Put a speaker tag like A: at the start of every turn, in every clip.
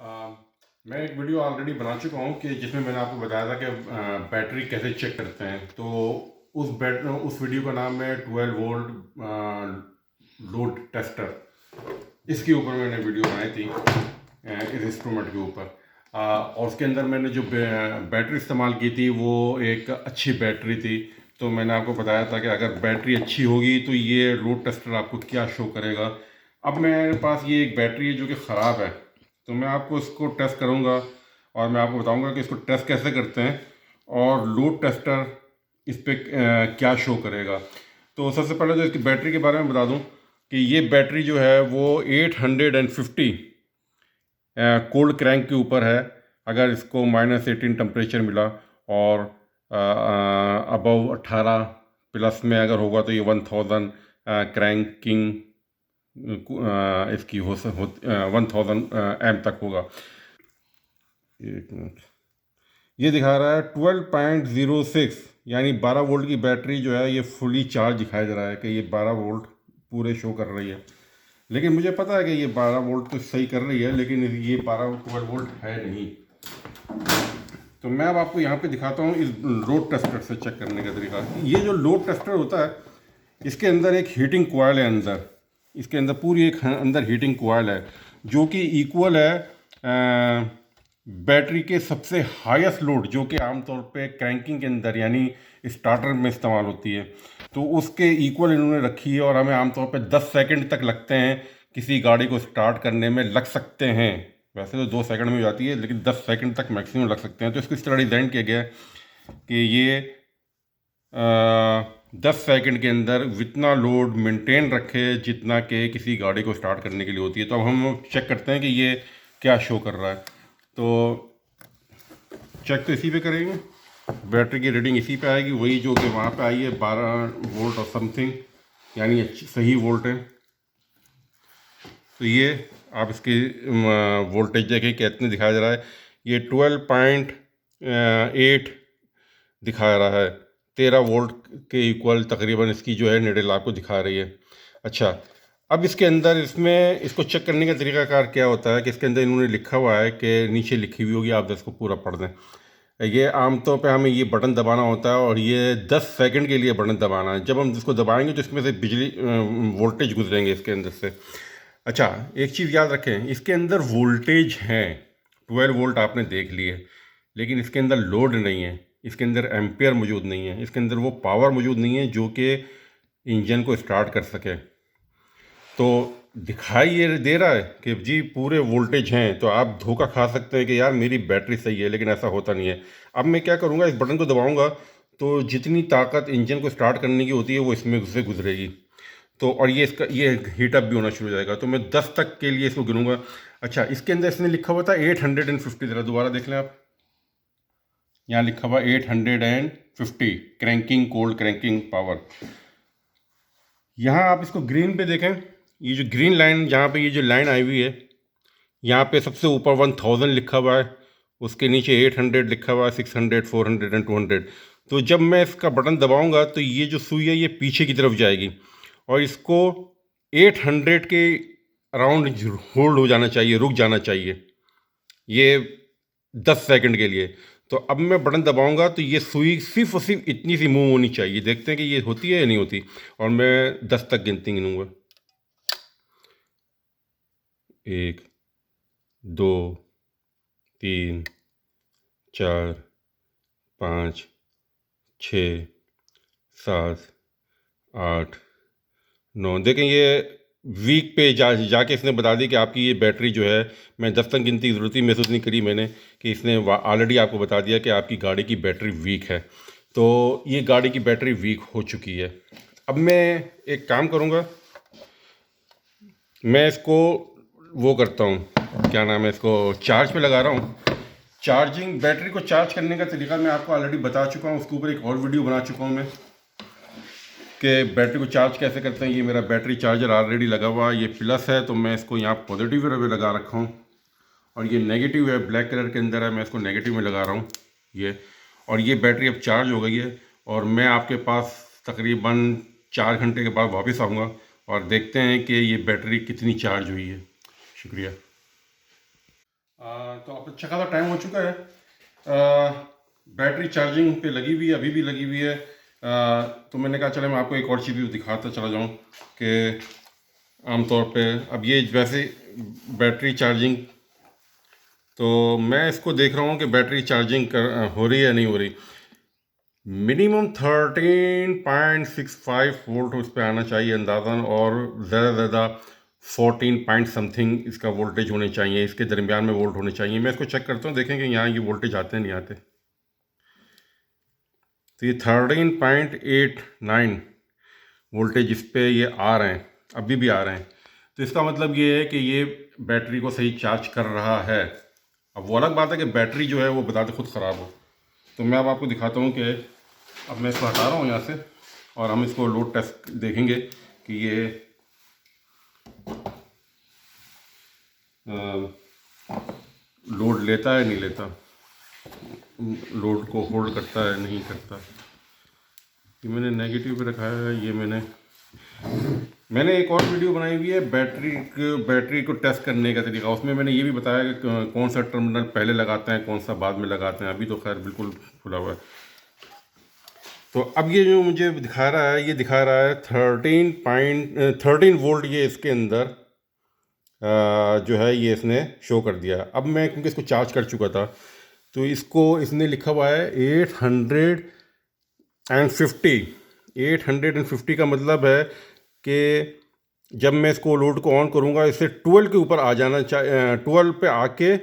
A: अ, मैं एक video already बना चुका हूँ कि जिसमें मैंने आपको बताया था कि बैटरी कैसे चेक करते हैं। तो उस वीडियो का नाम है 12 वोल्ट लोड टेस्टर। इसके ऊपर मैंने वीडियो बनाई थी, इस इंस्ट्रूमेंट के ऊपर। और उसके अंदर मैंने जो बैटरी इस्तेमाल की थी वो एक अच्छी बैटरी थी। तो मैंने आपको बताया था कि अगर बैटरी अच्छी होगी तो ये लोड टेस्टर आपको क्या शो करेगा। अब मेरे पास ये एक बैटरी है जो कि ख़राब है, तो मैं आपको इसको टेस्ट करूंगा और मैं आपको बताऊंगा कि इसको टेस्ट कैसे करते हैं और लोड टेस्टर इस पर क्या शो करेगा। तो सबसे पहले तो इसकी बैटरी के बारे में बता दूं कि ये बैटरी जो है वो 850 कोल्ड क्रैंक के ऊपर है। अगर इसको -18 टेम्परेचर मिला और अबव 18 प्लस में अगर होगा तो ये 1000 क्रैंकिंग इसकी 1000 एम तक होगा। एक मिनट, ये दिखा रहा है 12.06, यानी 12 वोल्ट की बैटरी जो है ये फुली चार्ज दिखाई दे रहा है कि ये 12 वोल्ट पूरे शो कर रही है। लेकिन मुझे पता है कि ये 12 वोल्ट तो सही कर रही है, लेकिन ये 12 वोल्ट है नहीं। तो मैं अब आपको यहाँ पे दिखाता हूँ इस लोड टेस्टर से चेक करने का तरीका। ये जो लोड टेस्टर होता है इसके अंदर एक हीटिंग कॉइल है अंदर। इसके अंदर पूरी एक अंदर हीटिंग कॉइल है जो कि इक्वल है बैटरी के सबसे हाईएस्ट लोड, जो कि आमतौर पे क्रैंकिंग के अंदर यानी स्टार्टर में इस्तेमाल होती है। तो उसके इक्वल इन्होंने रखी है और हमें आमतौर पे 10 सेकंड तक लगते हैं किसी गाड़ी को स्टार्ट करने में, लग सकते हैं। वैसे तो 2 सेकंड में हो जाती है, लेकिन 10 सेकंड तक मैक्सिमम लग सकते हैं। तो इसको इस तरह डिज़ाइन किया गया है कि ये 10 सेकंड के अंदर इतना लोड मेंटेन रखे जितना कि किसी गाड़ी को स्टार्ट करने के लिए होती है। तो अब हम चेक करते हैं कि ये क्या शो कर रहा है। तो चेक तो इसी पे करेंगे, बैटरी की रीडिंग इसी पे आएगी, वही जो कि वहाँ पे आई है 12 वोल्ट और समथिंग, यानी सही वोल्ट है। तो ये आप इसकी वोल्टेज देखें कितने दिखाया जा रहा है। ये 12.8 दिखा रहा है, 13 वोल्ट के इक्वल तकरीबन इसकी जो है निडल आपको दिखा रही है। अच्छा, अब इसके अंदर इसमें इसको चेक करने का तरीकाकार क्या होता है कि इसके अंदर इन्होंने लिखा हुआ है कि नीचे लिखी हुई होगी, आप इसको पूरा पढ़ दें। ये आमतौर पे हमें ये बटन दबाना होता है और ये 10 सेकंड के लिए बटन दबाना है। जब हम इसको दबाएंगे तो इसमें से बिजली वोल्टेज गुजरेंगे इसके अंदर से। अच्छा, एक चीज़ याद रखें, इसके अंदर वोल्टेज हैं, 12 वोल्ट आपने देख लिए, लेकिन इसके अंदर लोड नहीं है, इसके अंदर एम्पेयर मौजूद नहीं है, इसके अंदर वो पावर मौजूद नहीं है जो कि इंजन को स्टार्ट कर सके। तो दिखाई ये दे रहा है कि जी पूरे वोल्टेज हैं, तो आप धोखा खा सकते हैं कि यार मेरी बैटरी सही है, लेकिन ऐसा होता नहीं है। अब मैं क्या करूँगा, इस बटन को दबाऊँगा तो जितनी ताकत इंजन को स्टार्ट करने की होती है वो इसमें से गुजरेगी। तो और ये इसका ये हीटअप भी होना शुरू हो जाएगा। तो मैं 10 तक के लिए इसको गिनूंगा। अच्छा, इसके अंदर इसने लिखा हुआ था 850, ज़रा दोबारा देख लें आप, यहाँ लिखा हुआ 850 क्रैंकिंग कोल्ड क्रैंकिंग पावर। यहाँ आप इसको ग्रीन पे देखें, ये जो ग्रीन लाइन जहाँ पे ये जो लाइन आई हुई है, यहाँ पे सबसे ऊपर 1000 लिखा हुआ है, उसके नीचे 800 लिखा हुआ है, 600, 400 एंड 200। तो जब मैं इसका बटन दबाऊंगा तो ये जो सुई है ये पीछे की तरफ जाएगी और इसको 800 के अराउंड होल्ड हो जाना चाहिए, रुक जाना चाहिए ये 10 सेकंड के लिए। तो अब मैं बटन दबाऊंगा तो ये सुई सिर्फ और सिर्फ इतनी सी मूव होनी चाहिए। देखते हैं कि ये होती है या नहीं होती। और मैं 10 तक गिनती गिनूंगा, 1 2 3 4 5 6 7 8 9। देखें ये वीक पे जाके इसने बता दी कि आपकी ये बैटरी जो है, मैं 10 तक गिनती की ज़रूरत ही महसूस नहीं करी मैंने कि इसने ऑलरेडी आपको बता दिया कि आपकी गाड़ी की बैटरी वीक है। तो ये गाड़ी की बैटरी वीक हो चुकी है। अब मैं एक काम करूँगा, मैं इसको वो करता हूँ, क्या नाम है, इसको चार्ज पे लगा रहा हूँ। चार्जिंग बैटरी को चार्ज करने का तरीका मैं आपको ऑलरेडी बता चुका हूँ, उसके ऊपर एक और वीडियो बना चुका हूँ मैं कि बैटरी को चार्ज कैसे करते हैं। ये मेरा बैटरी चार्जर ऑलरेडी लगा हुआ है, ये प्लस है तो मैं इसको यहाँ पॉजिटिव में लगा रखा हूँ, और ये नेगेटिव है, ब्लैक कलर के अंदर है, मैं इसको नेगेटिव में लगा रहा हूँ ये। और ये बैटरी अब चार्ज हो गई है और मैं आपके पास तकरीबन 4 घंटे के बाद वापस आऊँगा और देखते हैं कि ये बैटरी कितनी चार्ज हुई है। शुक्रिया। तो अब अच्छा खासा टाइम हो चुका है। बैटरी चार्जिंग पे लगी हुई है, अभी भी लगी हुई है। तो मैंने कहा चले मैं आपको एक और चीज़ भी दिखाता चला जाऊँ कि आमतौर पे अब ये वैसे बैटरी चार्जिंग, तो मैं इसको देख रहा हूँ कि बैटरी चार्जिंग हो रही है या नहीं हो रही। मिनिमम 13.65 वोल्ट उस पर आना चाहिए अंदाज़न, और ज़्यादा से ज़्यादा 14 पॉइंट समथिंग इसका वोल्टेज होने चाहिए, इसके दरमियान में वोल्ट होने चाहिए। मैं इसको चेक करता हूँ, देखें कि यहाँ ये वोल्टेज आते हैं नहीं आते। तो ये 13.89 वोल्टेज इस पे ये आ रहे हैं, अभी भी आ रहे हैं। तो इसका मतलब ये है कि ये बैटरी को सही चार्ज कर रहा है। अब वो अलग बात है कि बैटरी जो है वो बताते खुद ख़राब हो। तो मैं अब आपको दिखाता हूँ कि अब मैं इसको हटा रहा हूँ यहाँ से, और हम इसको लोड टेस्ट देखेंगे कि ये लोड लेता है नहीं लेता, लोड को होल्ड करता है नहीं करता। ये मैंने नेगेटिव पे रखा है। ये मैंने एक और वीडियो बनाई हुई है बैटरी को टेस्ट करने का तरीका। उसमें मैंने ये भी बताया कि कौन सा टर्मिनल पहले लगाते हैं, कौन सा बाद में लगाते हैं। अभी तो खैर बिल्कुल खुला हुआ है। तो अब ये जो मुझे दिखा रहा है, ये दिखा रहा है 13 वोल्ट। ये इसके अंदर जो है ये इसने शो कर दिया। अब मैं क्योंकि इसको चार्ज कर चुका था, तो इसको इसने लिखा हुआ है 850 का मतलब है कि जब मैं इसको लोड को ऑन करूँगा, इससे 12 के ऊपर आ जाना चाहिए। 12 पे आके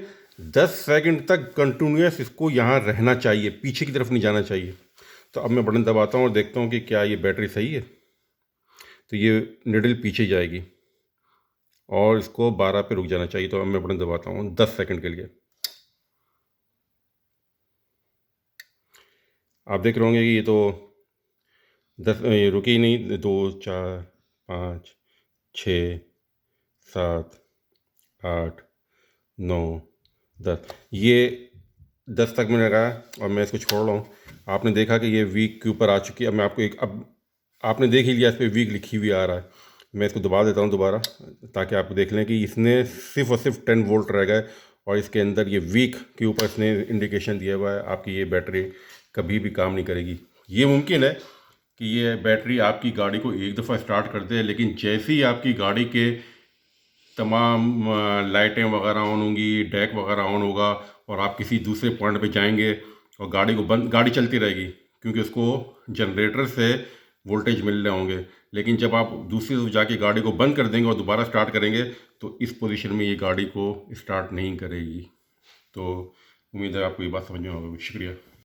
A: 10 सेकंड तक कंटिन्यूस इसको यहाँ रहना चाहिए, पीछे की तरफ नहीं जाना चाहिए। तो अब मैं बटन दबाता हूँ और देखता हूँ कि क्या ये बैटरी सही है। तो ये निडल पीछे जाएगी और इसको 12 पे रुक जाना चाहिए। तो अब मैं बटन दबाता हूँ 10 सेकंड के लिए। आप देख रहे होंगे कि ये तो 10 ये रुकी ही नहीं। 2 4 5 6 7 8 9 10, ये 10 तक मैंने लगाया और मैं इसको छोड़ रहा हूँ। आपने देखा कि ये वीक के ऊपर आ चुकी है। अब मैं आपको अब आपने देख ही लिया, इस पर वीक लिखी हुई आ रहा है। मैं इसको दबा देता हूँ दोबारा, ताकि आप देख लें कि इसने सिर्फ और सिर्फ 10 वोल्ट रह गए, और इसके अंदर ये वीक के ऊपर इसने इंडिकेशन दिया हुआ है। आपकी ये बैटरी कभी भी काम नहीं करेगी। ये मुमकिन है कि ये बैटरी आपकी गाड़ी को एक दफ़ा स्टार्ट कर दे, लेकिन जैसे ही आपकी गाड़ी के तमाम लाइटें वगैरह ऑन होंगी, डेक वगैरह ऑन होगा, और आप किसी दूसरे पॉइंट पे जाएंगे और गाड़ी चलती रहेगी, क्योंकि उसको जनरेटर से वोल्टेज मिल रहे होंगे। लेकिन जब आप दूसरी तरफ जाके गाड़ी को बंद कर देंगे और दोबारा स्टार्ट करेंगे, तो इस पोजीशन में ये गाड़ी को स्टार्ट नहीं करेगी। तो उम्मीद है आपको ये बात समझ में होगी। शुक्रिया।